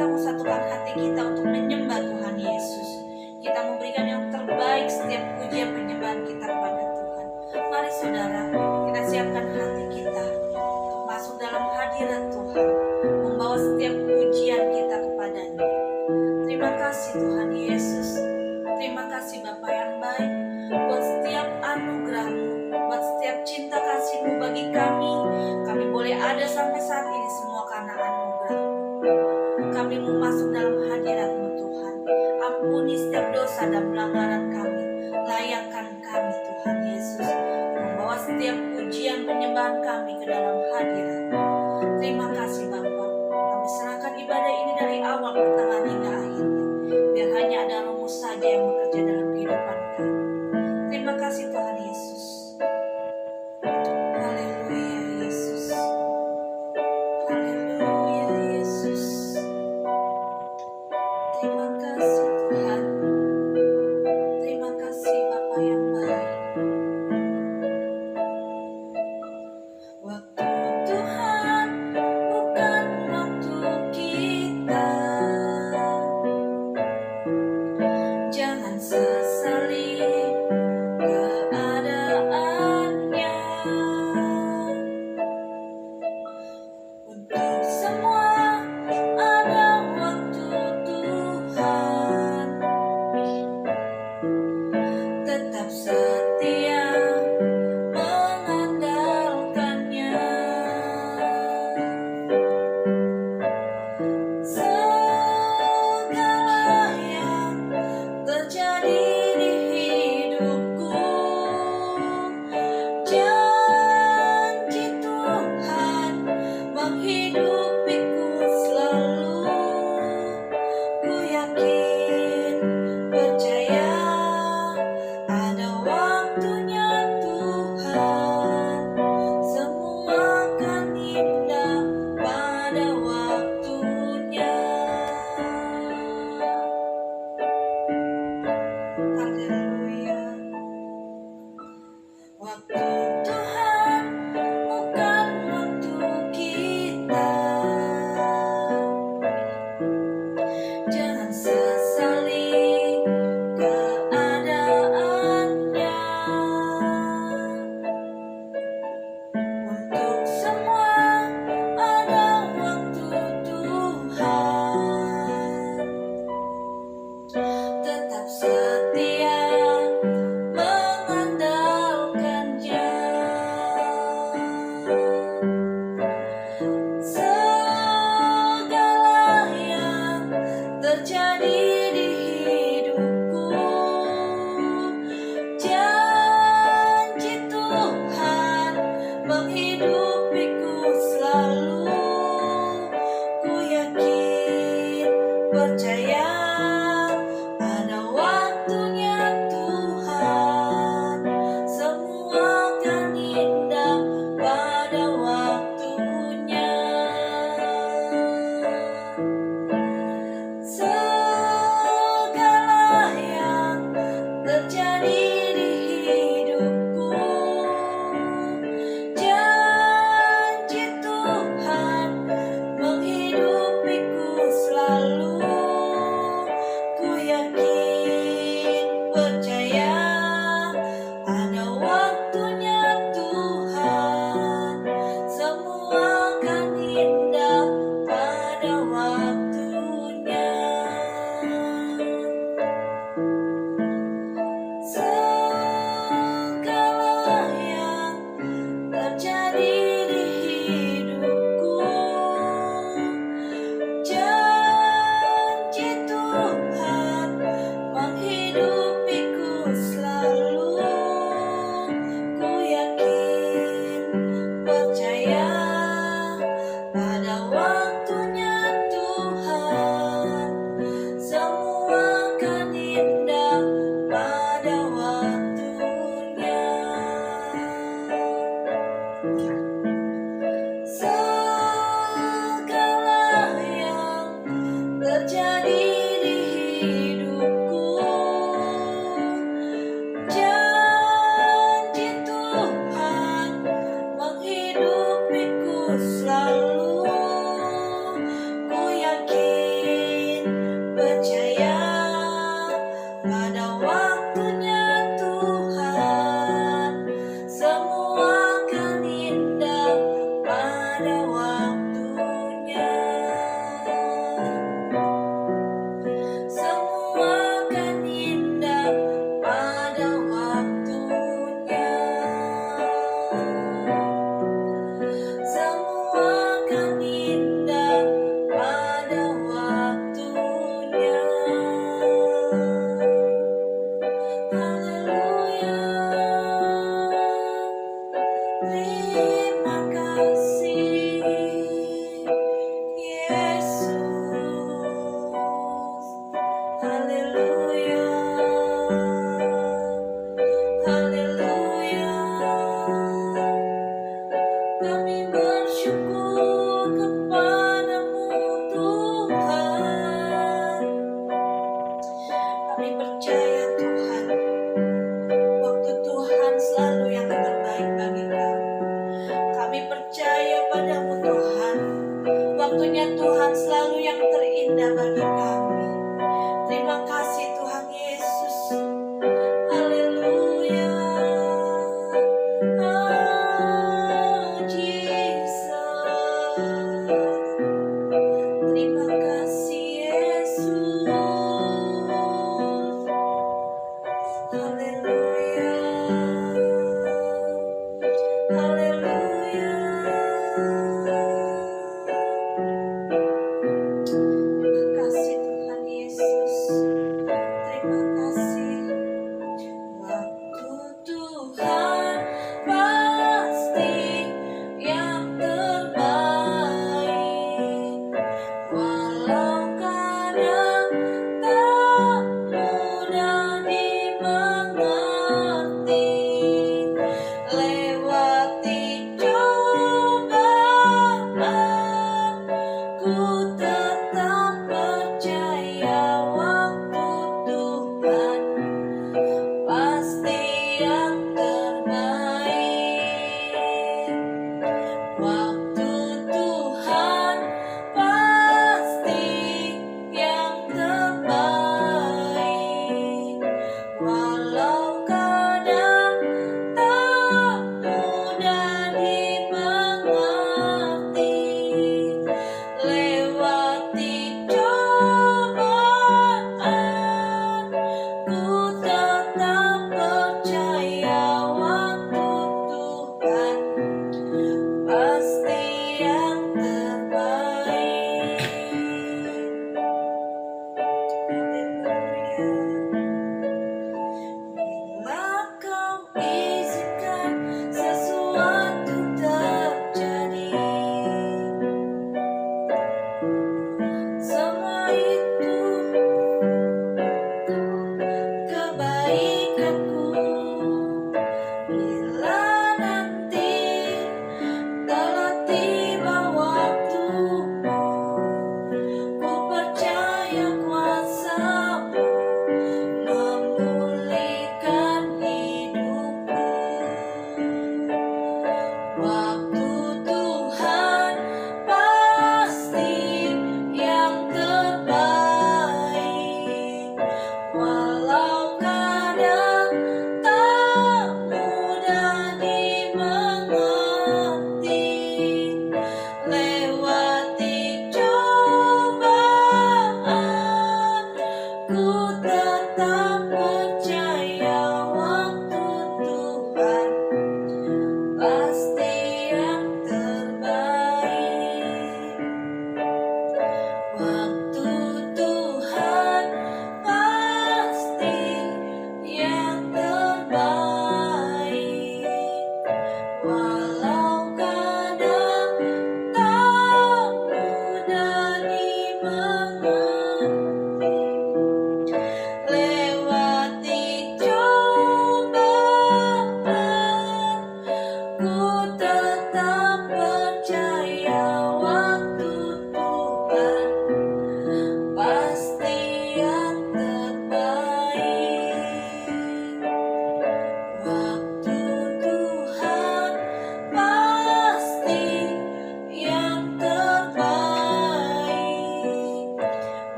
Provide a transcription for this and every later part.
kita mau satukan hati kita untuk menyembah Tuhan Yesus. Kita memberikan yang terbaik setiap pujian penyembahan kita kepada Tuhan. Mari saudara, kita siapkan hati kita untuk masuk dalam hadirat Tuhan, membawa setiap pujian kita kepadanya. Terima kasih Tuhan Yesus. Terima kasih Bapa yang baik buat setiap anugerah-Mu, buat setiap cinta kasih-Mu bagi kami. Kami boleh ada sampai saat ini semua karena anugerah-Mu. Kami mau masuk dalam hadirat-Mu Tuhan. Ampuni setiap dosa dan pelanggaran kami. Layakkan kami Tuhan Yesus, membawa setiap pujian penyembahan kami ke dalam hadirat-Mu. Terima kasih Bapa. Kami serahkan ibadah ini dari awal, pertengahan hingga akhirnya. Biar hanya ada Roh-Mu saja yang bekerja dalam kehidupan kami. Terima kasih Tuhan Yesus. Haleluya Yesus. Haleluya Yesus. Terima kasih Tuhan. Terima kasih Bapa yang baik. Waktu Tuhan bukan waktu kita. Jangan sesali keadaannya. Untuk semua ada waktu Tuhan. Tetap setia mengandalkannya. Segala yang terjadi di hidupku, janji Tuhan menghidupiku selalu. Ku yakin, percaya, ada waktunya Tuhan. Semua akan indah pada waktunya. Haleluya. Waktu Tuhan bukan waktu kita. Jangan sesali keadaannya. Untuk semua ada waktu Tuhan. Tetap setia mengandalkannya. Segala yang terjadi di hidupku, janji Tuhan menghidupiku selalu. Ku yakin, percaya, ada waktunya Tuhan. Semua akan indah pada waktunya. Segala yang terjadi di hidupku, janji Tuhan menghidupiku selalu. Ku yakin, percaya, ada waktunya Tuhan. Semua akan indah pada waktunya. Segala yang terjadi di hidupku, janji Tuhan menghidupiku selalu. Ku yakin, percaya, pada waktunya Tuhan. Semua akan indah pada waktunya. Segala yang terjadi di hidupku, janji Tuhan menghidupiku selalu. Ku yakin,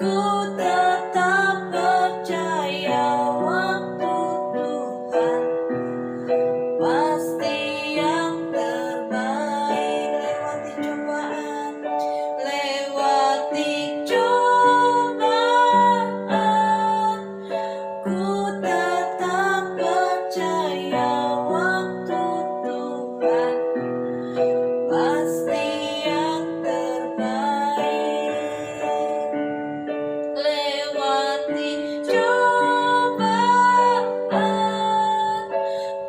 ku tetap percaya waktu Tuhan pasti yang terbaik. Lewati cobaan, lewati cobaan, ku tetap percaya waktu Tuhan pasti yang terbaik. Lewati cobaan,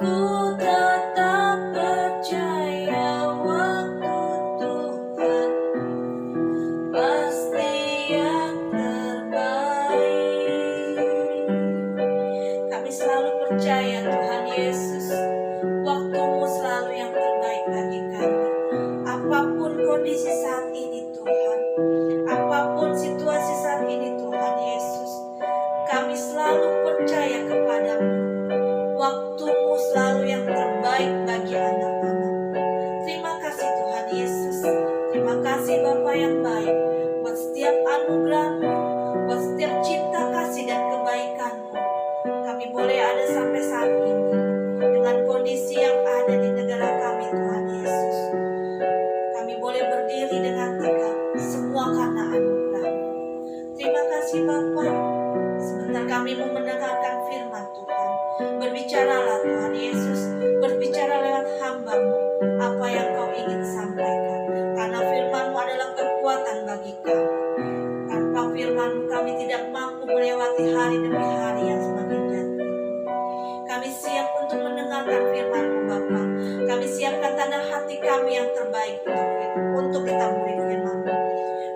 ku tetap percaya waktu Tuhan pasti yang terbaik. Kami selalu percaya Tuhan Yesus, waktu-Mu selalu yang terbaik bagi kami. Apapun kondisi saat ini Tuhan, apapun situasi saat ini Tuhan Yesus, kami selalu percaya kepadamu. Waktu-Mu selalu yang terbaik bagi anak-anak. Terima kasih Tuhan Yesus. Terima kasih Bapa yang baik, buat setiap anugerah-Mu, buat setiap cinta kasih dan kebaikan-Mu. Kami boleh ada sampai saat ini dengan kondisi yang ada di negara kami Tuhan Yesus. Kami boleh berdiri dengan tegak, semua karena anugerah-Mu. Terima kasih Bapa. Sebentar kami mau mendengarkan firman Tuhan. Berbicaralah Tuhan Yesus, berbicara lewat hamba-Mu apa yang Kau ingin sampaikan. Karena firman-Mu adalah kekuatan bagi kami. Tanpa firman-Mu kami tidak mampu melewati hari demi hari yang semakin jatuh. Kami siap untuk mendengarkan firman-Mu Bapa. Kami siapkan tanda hati kami yang terbaik untuk kita murid firman-Mu.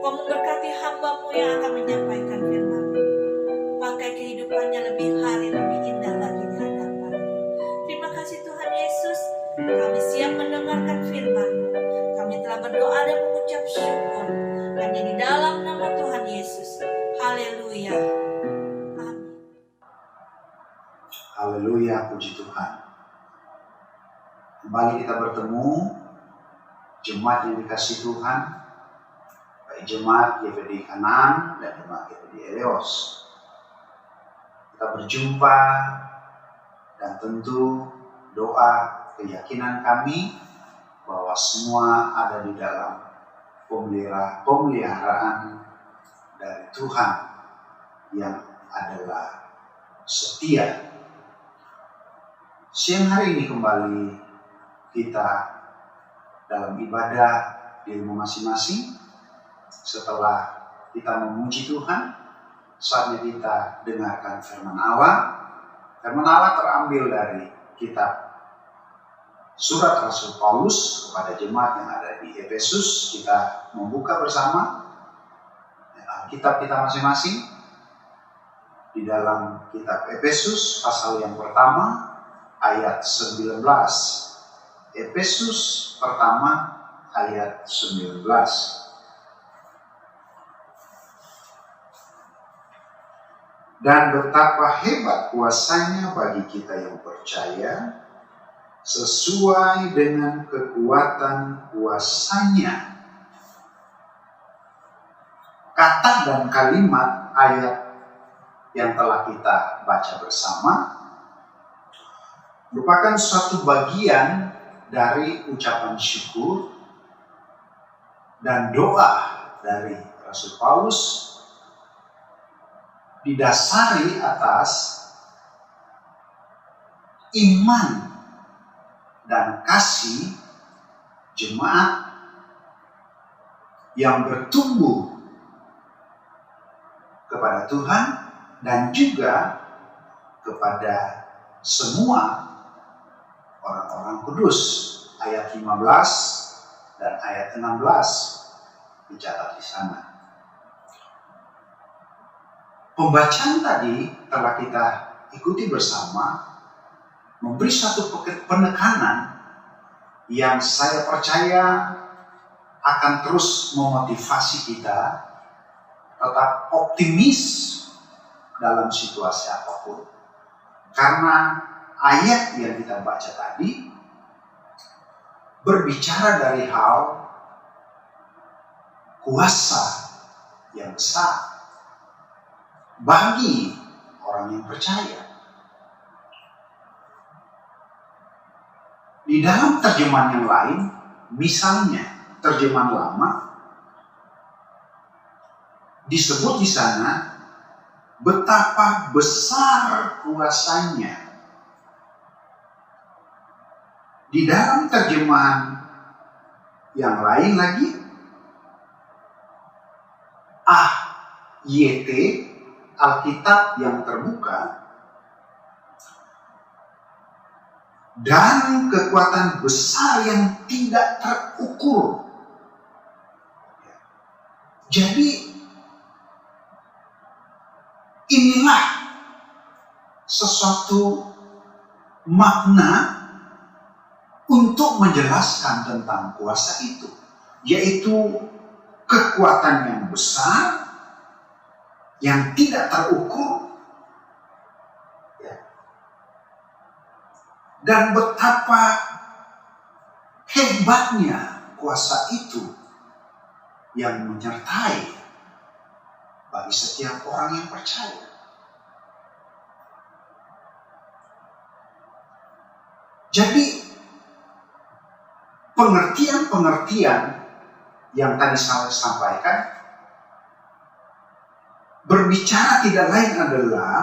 Kau memberkati hamba-Mu yang akan menyampaikan firman-Mu. Pakai kehidupannya lebih hari lebih indah lagi di hadapan. Terima kasih Tuhan Yesus. Kami siap mendengarkan firman-Mu. Kami telah berdoa dan mengucap syukur hanya di dalam nama Tuhan Yesus. Haleluya. Amin. Haleluya, puji Tuhan. Kembali kita bertemu, jemaat yang dikasih Tuhan, baik jemaat GPD Kanan dan jemaat GPD Eleos. Kita berjumpa dan tentu doa keyakinan kami bahwa semua ada di dalam pemeliharaan dari Tuhan yang adalah setia. Siang hari ini kembali kita dalam ibadah di rumah masing-masing. Setelah kita memuji Tuhan, saatnya kita dengarkan firman Allah. Firman Allah terambil dari kitab surat Rasul Paulus kepada jemaat yang ada di Efesus. Kita membuka bersama kitab kita masing-masing di dalam kitab Efesus pasal yang pertama ayat 19. Efesus pertama ayat 19. Dan betapa hebat kuasanya bagi kita yang percaya, sesuai dengan kekuatan kuasanya. Kata dan kalimat ayat yang telah kita baca bersama merupakan suatu bagian dari ucapan syukur dan doa dari Rasul Paulus, didasari atas iman dan kasih jemaat yang bertumbuh kepada Tuhan dan juga kepada semua orang-orang kudus. Ayat 15 dan ayat 16 dicatat di sana. Pembacaan tadi telah kita ikuti bersama, memberi satu penekanan yang saya percaya akan terus memotivasi kita tetap optimis dalam situasi apapun. Karena ayat yang kita baca tadi berbicara dari hal kuasa yang besar, bagi orang yang percaya. Di dalam terjemahan yang lain, misalnya terjemahan lama, disebut di sana betapa besar kuasanya. Di dalam terjemahan yang lain lagi, AYT, Alkitab yang terbuka, dan kekuatan besar yang tidak terukur. Jadi inilah sesuatu makna untuk menjelaskan tentang kuasa itu, yaitu kekuatan yang besar, yang tidak terukur, dan betapa hebatnya kuasa itu yang menyertai bagi setiap orang yang percaya. Jadi pengertian-pengertian yang tadi saya sampaikan berbicara tidak lain adalah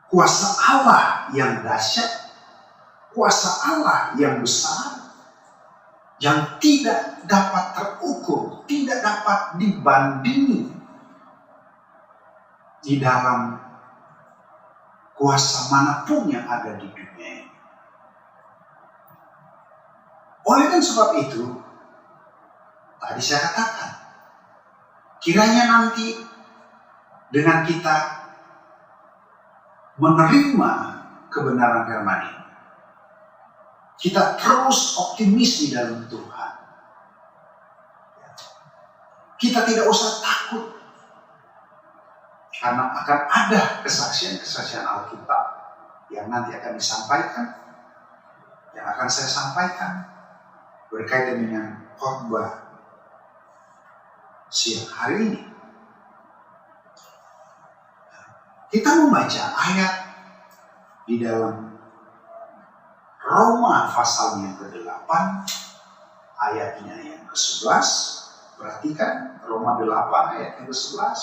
kuasa Allah yang dahsyat, kuasa Allah yang besar, yang tidak dapat terukur, tidak dapat dibandingi di dalam kuasa manapun yang ada di dunia ini. Oleh sebab itu, tadi saya katakan, kiranya nanti dengan kita menerima kebenaran firman ini, kita terus optimis di dalam Tuhan. Kita tidak usah takut, karena akan ada kesaksian-kesaksian Alkitab yang nanti akan disampaikan, yang akan saya sampaikan berkaitan dengan khotbah siang hari ini. Kita membaca ayat di dalam Roma pasalnya ke-8, ayatnya yang ke-11. Perhatikan Roma 8 ayat yang ke-11.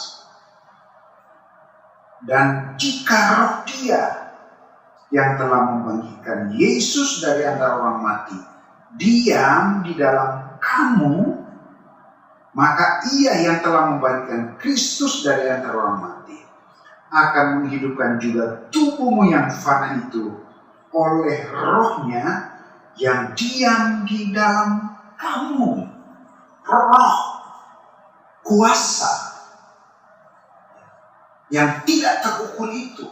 Dan jika roh Dia yang telah membangkitkan Yesus dari antara orang mati diam di dalam kamu, maka Ia yang telah membangkitkan Kristus dari antara orang mati akan menghidupkan juga tubuhmu yang fana itu oleh rohnya yang diam di dalam kamu. Roh, kuasa yang tidak terukur itu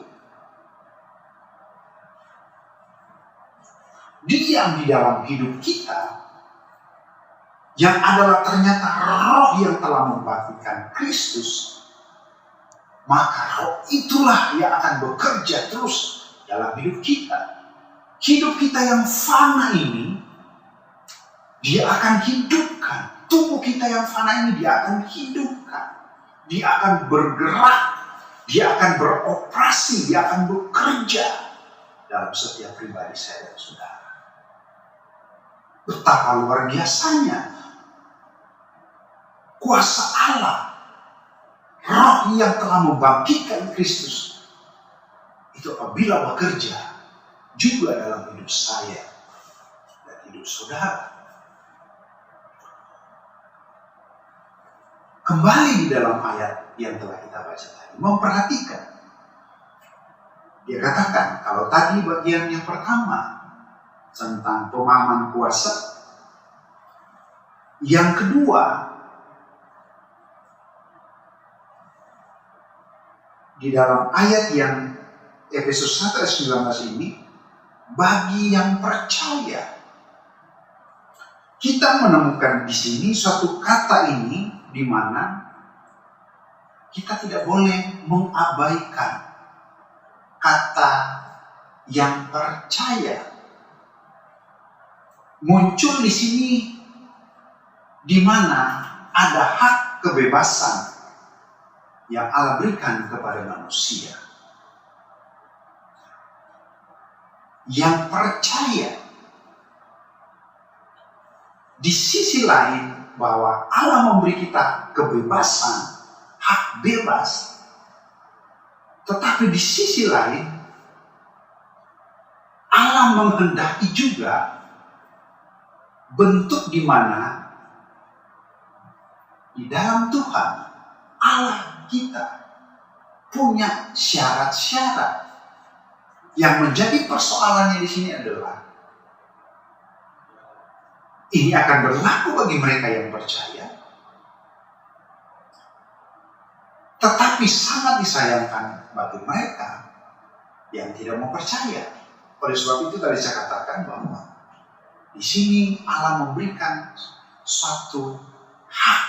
diam di dalam hidup kita, yang adalah ternyata roh yang telah membangkitkan Kristus. Maka roh itulah yang akan bekerja terus dalam hidup kita. Hidup kita yang fana ini, Dia akan hidupkan. Tubuh kita yang fana ini Dia akan hidupkan. Dia akan bergerak, Dia akan beroperasi, Dia akan bekerja dalam setiap pribadi saya dan saudara. Betapa luar biasanya kuasa Allah, roh yang telah membangkitkan Kristus itu apabila bekerja juga dalam hidup saya dan hidup saudara. Kembali di dalam ayat yang telah kita baca tadi, memperhatikan. Dia katakan, kalau tadi bagian yang pertama tentang pemahaman kuasa, yang kedua di dalam ayat yang Efesus 1 ayat 19 ini, bagi yang percaya. Kita menemukan di sini suatu kata ini di mana kita tidak boleh mengabaikan kata yang percaya. Muncul di sini di mana ada hak kebebasan yang Allah berikan kepada manusia yang percaya. Di sisi lain bahwa Allah memberi kita kebebasan, hak bebas. Tetapi di sisi lain Allah menghendaki juga bentuk di mana di dalam Tuhan Allah kita punya syarat-syarat. Yang menjadi persoalannya di sini adalah ini akan berlaku bagi mereka yang percaya, tetapi sangat disayangkan bagi mereka yang tidak mau percaya. Oleh sebab itu tadi saya katakan bahwa di sini Allah memberikan suatu hak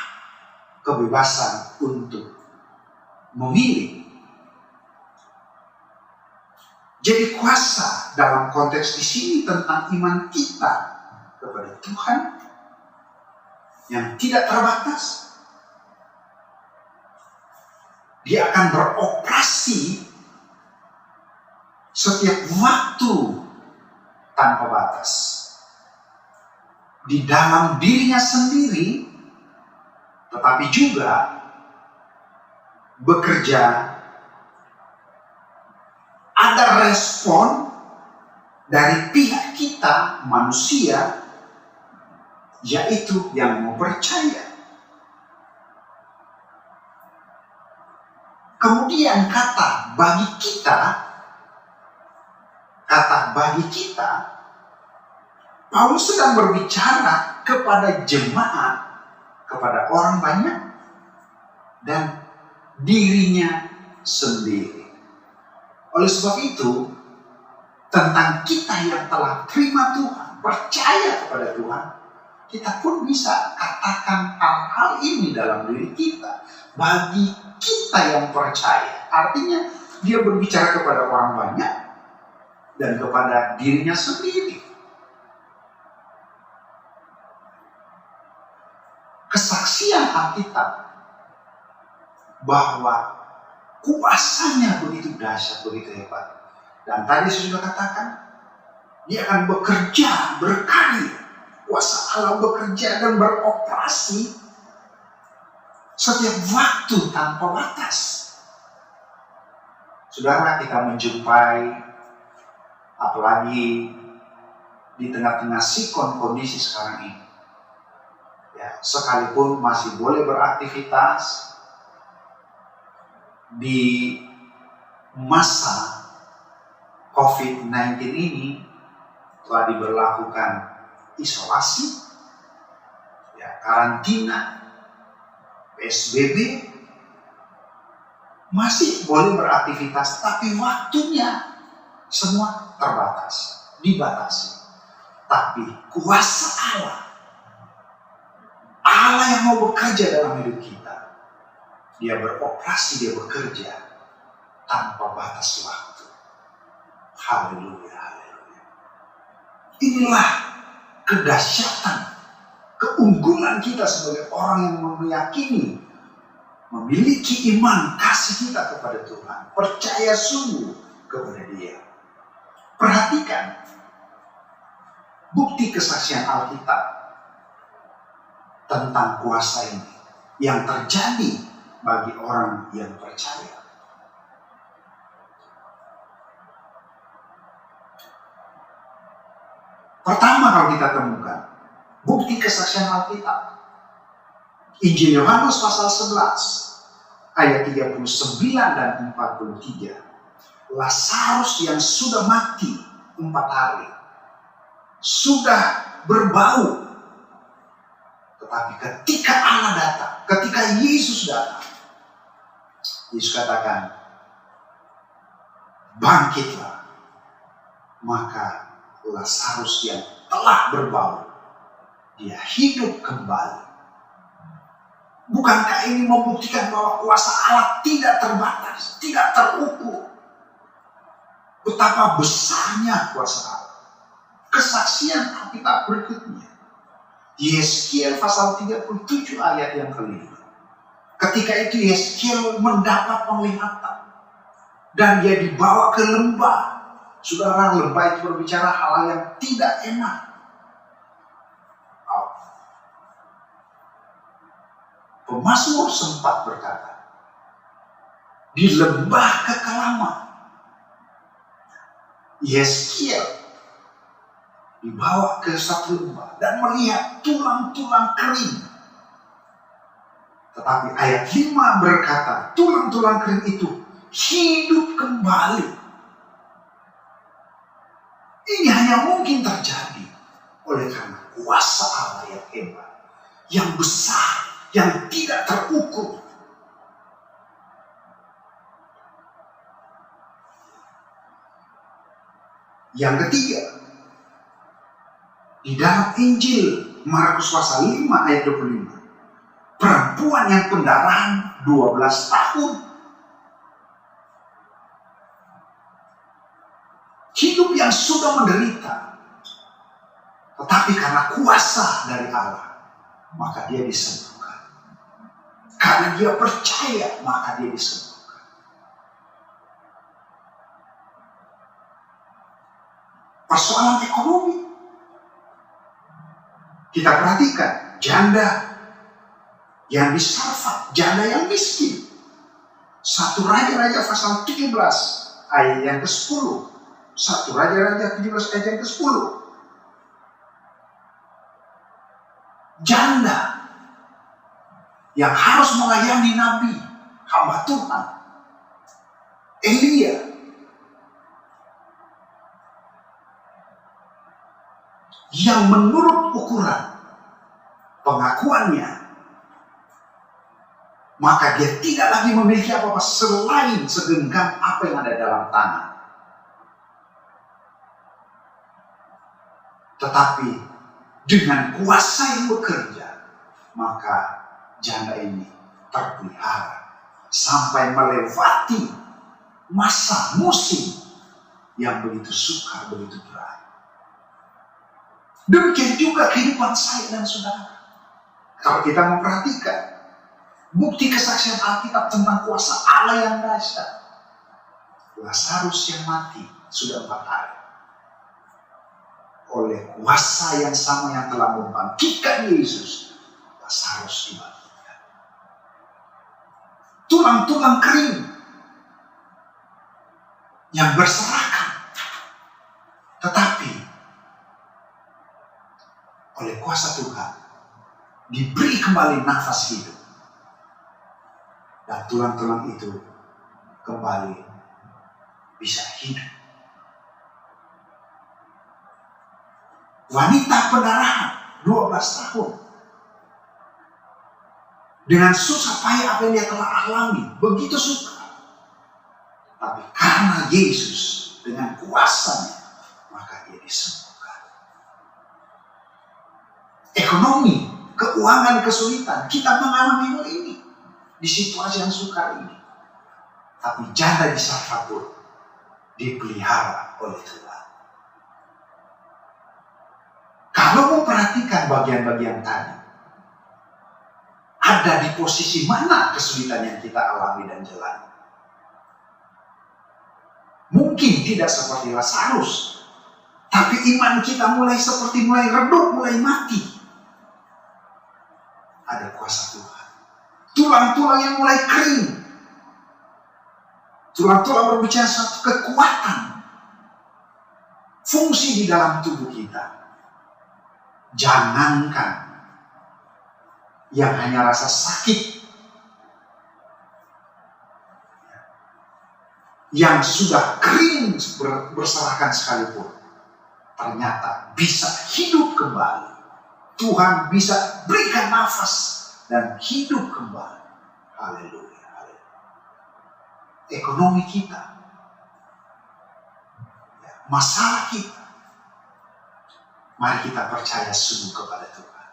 kebebasan untuk memilih. Jadi kuasa dalam konteks di sini tentang iman kita kepada Tuhan yang tidak terbatas. Dia akan beroperasi setiap waktu tanpa batas. Di dalam dirinya sendiri, tetapi juga bekerja. Ada respon dari pihak kita manusia, yaitu yang mau percaya. Kemudian kata bagi kita, Paulus sedang berbicara kepada jemaat, kepada orang banyak, dan dirinya sendiri. Oleh sebab itu, tentang kita yang telah terima Tuhan, percaya kepada Tuhan, kita pun bisa katakan hal-hal ini dalam diri kita. Bagi kita yang percaya, artinya dia berbicara kepada orang banyak dan kepada dirinya sendiri. Kesaksian Alkitab bahwa kuasanya begitu dahsyat, begitu hebat. Dan tadi saya sudah katakan, dia akan bekerja, berkarya. Kuasa Allah bekerja dan beroperasi setiap waktu tanpa batas. Saudara, kita menjumpai, apalagi di tengah-tengah sikon kondisi sekarang ini, ya, sekalipun masih boleh beraktivitas, di masa COVID-19 ini telah diberlakukan isolasi, ya, karantina, PSBB, masih boleh beraktivitas, tapi waktunya semua terbatas, dibatasi. Tapi kuasa Allah yang mau bekerja dalam hidup kita, dia beroperasi, dia bekerja tanpa batas waktu. Haleluya, haleluya. Inilah kedahsyatan, keunggulan kita sebagai orang yang meyakini, memiliki iman, kasih kita kepada Tuhan, percaya sungguh kepada Dia. Perhatikan bukti kesaksian Alkitab tentang kuasa ini yang terjadi bagi orang yang percaya. Pertama, kalau kita temukan bukti kesaksian Alkitab, Injil Yohanes pasal 11 ayat 39 dan 43. Lazarus yang sudah mati 4 hari, sudah berbau, tetapi ketika Allah datang, ketika Yesus datang, Yesus katakan, bangkitlah. Maka Lazarus yang telah berbau, dia hidup kembali. Bukankah ini membuktikan bahwa kuasa Allah tidak terbatas, tidak terukur? Betapa besarnya kuasa Allah. Kesaksian Alkitab berikutnya, Yeskiel pasal 37 ayat yang kelima. Ketika itu Yeskiel mendapat penglihatan dan dia dibawa ke lembah. Saudara, lembah itu berbicara hal yang tidak enak. Pemazmur sempat berkata, di lembah kekelaman, Yeskiel dibawa ke satu lembah dan melihat tulang-tulang kering. Tetapi ayat 5 berkata, tulang-tulang kering itu hidup kembali. Ini hanya mungkin terjadi oleh karena kuasa Allah yang hebat, yang besar, yang tidak terukur. Yang ketiga, di dalam Injil Markus pasal 5 ayat 25, perempuan yang pendarahan 12 tahun, hidup yang sudah menderita, tetapi karena kuasa dari Allah, maka dia disembuhkan. Karena dia percaya, maka dia disembuhkan. Persoalan ekonomi, kita perhatikan janda yang di Sarfat, janda yang miskin. 1 Raja-Raja pasal 17 ayat yang ke-10. 1 Raja-Raja 17 ayat yang ke-10. Janda yang harus melayani Nabi, hamba Tuhan, Elia, yang menurut ukuran pengakuannya, maka dia tidak lagi memiliki apa-apa selain segenggam apa yang ada dalam tangan. Tetapi dengan kuasa yang bekerja, maka janda ini terpelihara sampai melewati masa musim yang begitu sukar, begitu berat. Demikian juga kehidupan saya dan saudara. Kalau kita memperhatikan bukti kesaksian Alkitab tentang kuasa Allah yang dahsyat, Lazarus yang mati sudah 4 hari. Oleh kuasa yang sama yang telah membangkitkan Yesus, Lazarus dibangkitkan. Tulang-tulang kering yang berserakan, tetapi oleh kuasa Tuhan diberi kembali nafas hidup, dan tulang-tulang itu kembali bisa hidup. Wanita pendarahan 12 tahun dengan susah payah apa yang dia telah alami, begitu sukar, tapi karena Yesus dengan kuasanya, maka dia disembuhkan. Ekonomi, keuangan, kesulitan, kita mengalami hal ini di situasi yang sukar ini. Tapi janda di Sarfat pun dipelihara oleh Tuhan. Kalau memperhatikan bagian-bagian tadi, ada di posisi mana kesulitan yang kita alami dan jalani. Mungkin tidak seperti Lazarus, tapi iman kita mulai redup, mulai mati. Ada kuasa Tuhan. Tulang-tulang yang mulai kering. Tulang-tulang berbicara suatu kekuatan. Fungsi di dalam tubuh kita. Jangankan yang hanya rasa sakit, yang sudah kering berserakan sekalipun, ternyata bisa hidup kembali. Tuhan bisa berikan nafas dan hidup kembali. Haleluya, haleluya. Ekonomi kita, masalah kita, mari kita percaya sungguh kepada Tuhan.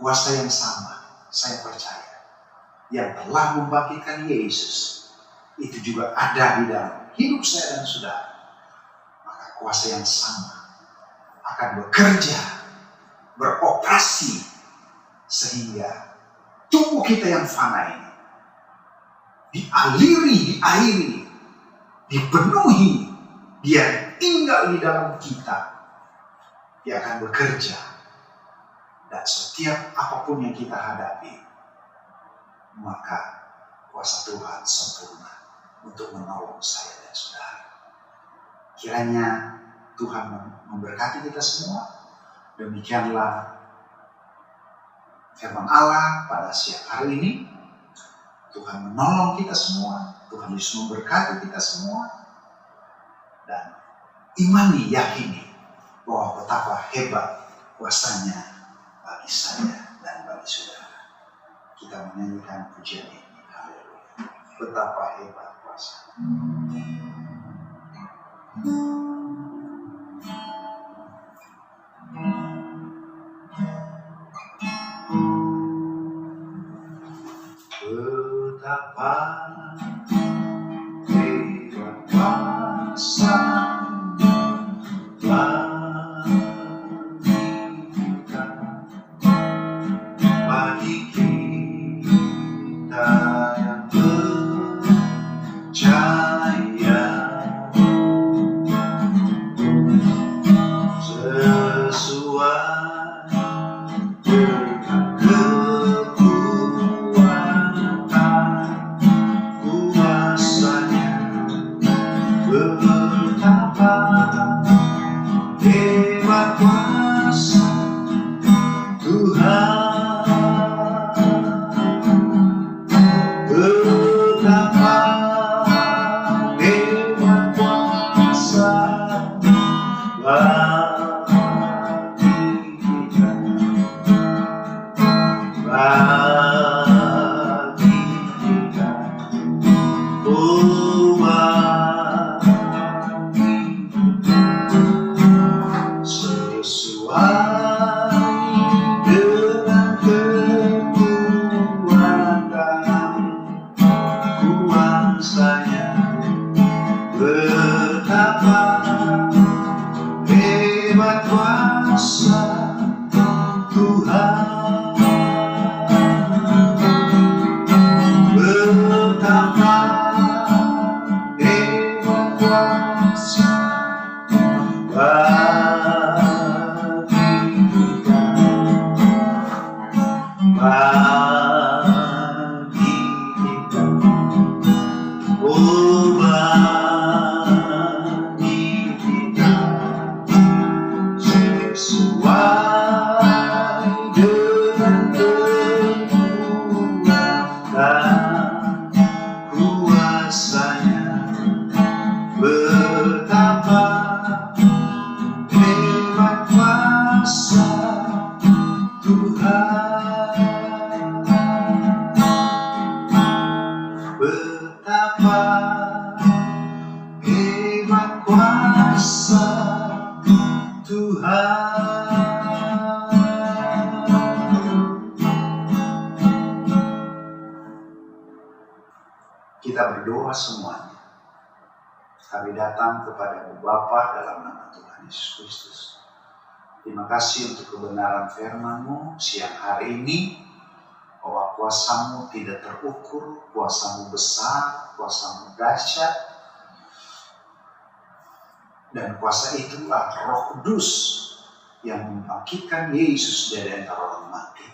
Kuasa yang sama, saya percaya, yang telah membangkitkan Yesus, itu juga ada di dalam hidup saya dan saudara. Maka kuasa yang sama akan bekerja, beroperasi, sehingga tubuh kita yang fana ini diairi, dipenuhi, dia tinggal di dalam kita, dia akan bekerja. Dan setiap apapun yang kita hadapi, maka kuasa Tuhan sempurna untuk menolong saya dan saudara. Kiranya Tuhan memberkati kita semua. Demikianlah firman Allah pada siang hari ini. Tuhan menolong kita semua. Tuhan Yesus memberkati kita semua. Dan imani, yakini bahwa betapa hebat kuasanya bagi saya dan bagi saudara. Kita menyanyikan pujian ini. Haleluya. Betapa hebat kuasa. Betapa hebat kuasa bagi kita yang percaya, sesuai dengan kekuatan kuasa-Nya. Betapa hebat kuasa Tuhan. Betapa hebat kuasa bagi kita, bagi kita, oh bagi kita, sesuai dengan kekuatan kuasa-Nya. Betapa hebat kuasa Tuhan. Betapa hebat kuasa bagi kita, bagi kita, oh bagi kita, sesuai dengan kekuatan kuasa-Nya. Betapa hebat kuasa Tuhan. Betapa hebat kuasa Tuhan. Kita berdoa semuanya. Kami datang kepada Bapa dalam nama Tuhan Yesus Kristus. Terima kasih untuk kebenaran firman-Mu siang hari ini, bahwa kuasa-Mu tidak terukur, kuasa-Mu besar, kuasa-Mu dahsyat, dan kuasa itulah Roh Kudus yang membangkitkan Yesus dari antara orang mati.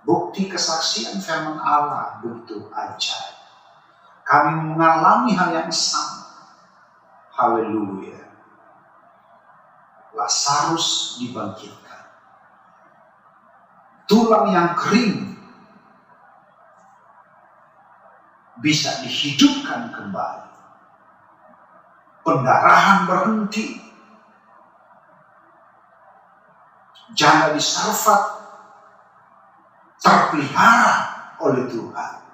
Bukti kesaksian firman Allah begitu ajaib. Kami mengalami hal yang sama. Haleluya. Lazarus dibangkitkan. Tulang yang kering bisa dihidupkan kembali. Pendarahan berhenti. Janda di Sarfat terpelihara oleh Tuhan.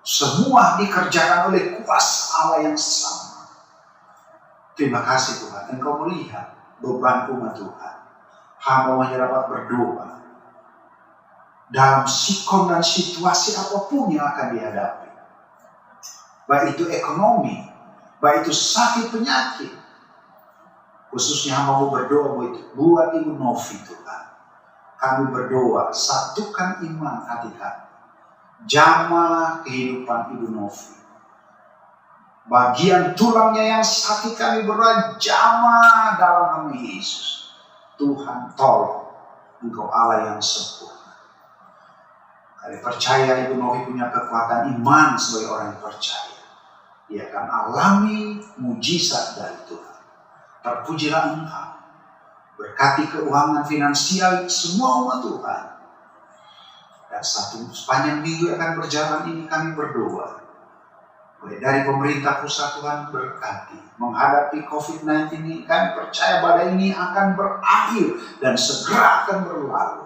Semua dikerjakan oleh kuasa Allah yang sama. Terima kasih Tuhan, Engkau melihat beban umat Tuhan. Hamba hanya dapat berdoa dalam sikon dan situasi apapun yang akan dihadapi. Baik itu ekonomi, baik itu sakit penyakit. Khususnya hamba mau berdoa buat Ibu Novi Tuhan. Kami berdoa, satukan iman hati kami. Jamah kehidupan Ibu Novi. Bagian tulangnya yang sakit kami berdoa, jamah dalam nama Yesus. Tuhan tolong, Engkau Allah yang sempurna. Kami percaya Ibu Novi punya kekuatan iman sebagai orang yang percaya. Dia akan alami mujizat dari Tuhan. Terpujilah Engkau. Berkati keuangan finansial semua umat Tuhan. Dan sepanjang minggu akan berjalan ini kami berdoa. Mulai dari pemerintah pusat Tuhan berkati. Menghadapi COVID-19 ini kami percaya badai ini akan berakhir dan segera akan berlalu.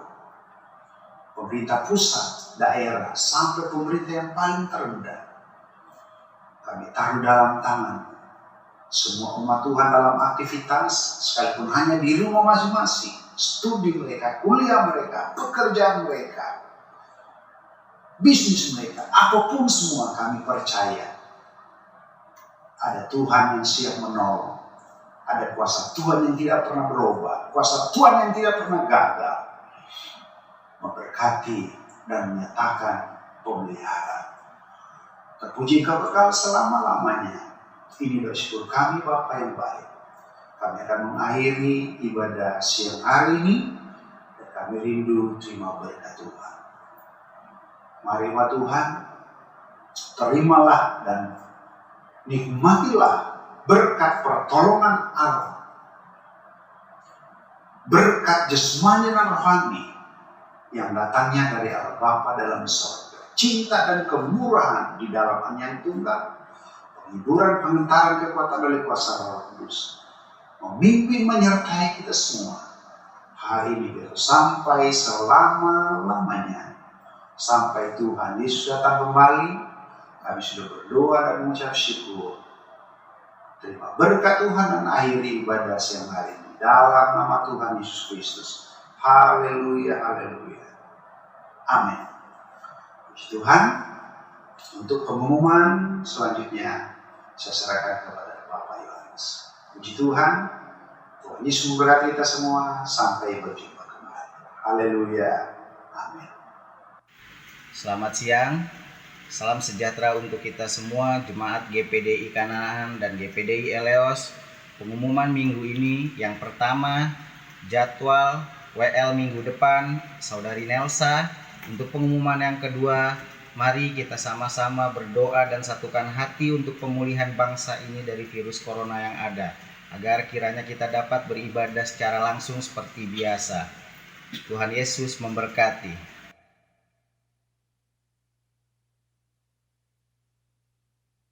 Pemerintah pusat, daerah, sampai pemerintah yang paling terendah. Kami taruh dalam tangan semua umat Tuhan dalam aktivitas, sekalipun hanya di rumah masing-masing. Studi mereka, kuliah mereka, pekerjaan mereka, bisnis mereka, apapun semua kami percaya. Ada Tuhan yang siap menolong. Ada kuasa Tuhan yang tidak pernah berubah. Kuasa Tuhan yang tidak pernah gagal. Memberkati dan menyatakan pemeliharaan. Terpuji Engkau kekal selama-lamanya. Ini bersyukur kami Bapa yang baik. Kami akan mengakhiri ibadah siang hari ini. Dan kami rindu terima berkat Tuhan. Mari Tuhan, terimalah dan nikmatilah berkat pertolongan Allah, berkat jasmani dan rohani yang datangnya dari Allah Bapa dalam surga, cinta dan kemurahan di dalam Anak Tunggal, penghiburan pengentaran kekuatan dari kuasa Roh Kudus, memimpin menyertai kita semua hari ini sampai selama-lamanya, sampai Tuhan Yesus datang kembali. Kami sudah berdoa dan mengucap syukur. Terima berkat Tuhan dan akhiri ibadah siang hari ini. Dalam nama Tuhan Yesus Kristus. Haleluya, haleluya. Amin. Puji Tuhan. Untuk pengumuman selanjutnya, saya serahkan kepada Bapak Yohanes. Puji Tuhan. Tuhan Yesus memberkati kita semua. Sampai berjumpa kembali. Haleluya. Amin. Selamat siang. Salam sejahtera untuk kita semua, Jemaat GPDI Kanaan dan GPDI Eleos. Pengumuman minggu ini, yang pertama, jadwal WL minggu depan, Saudari Nelsa. Untuk pengumuman yang kedua, mari kita sama-sama berdoa dan satukan hati untuk pemulihan bangsa ini dari virus corona yang ada, agar kiranya kita dapat beribadah secara langsung seperti biasa. Tuhan Yesus memberkati.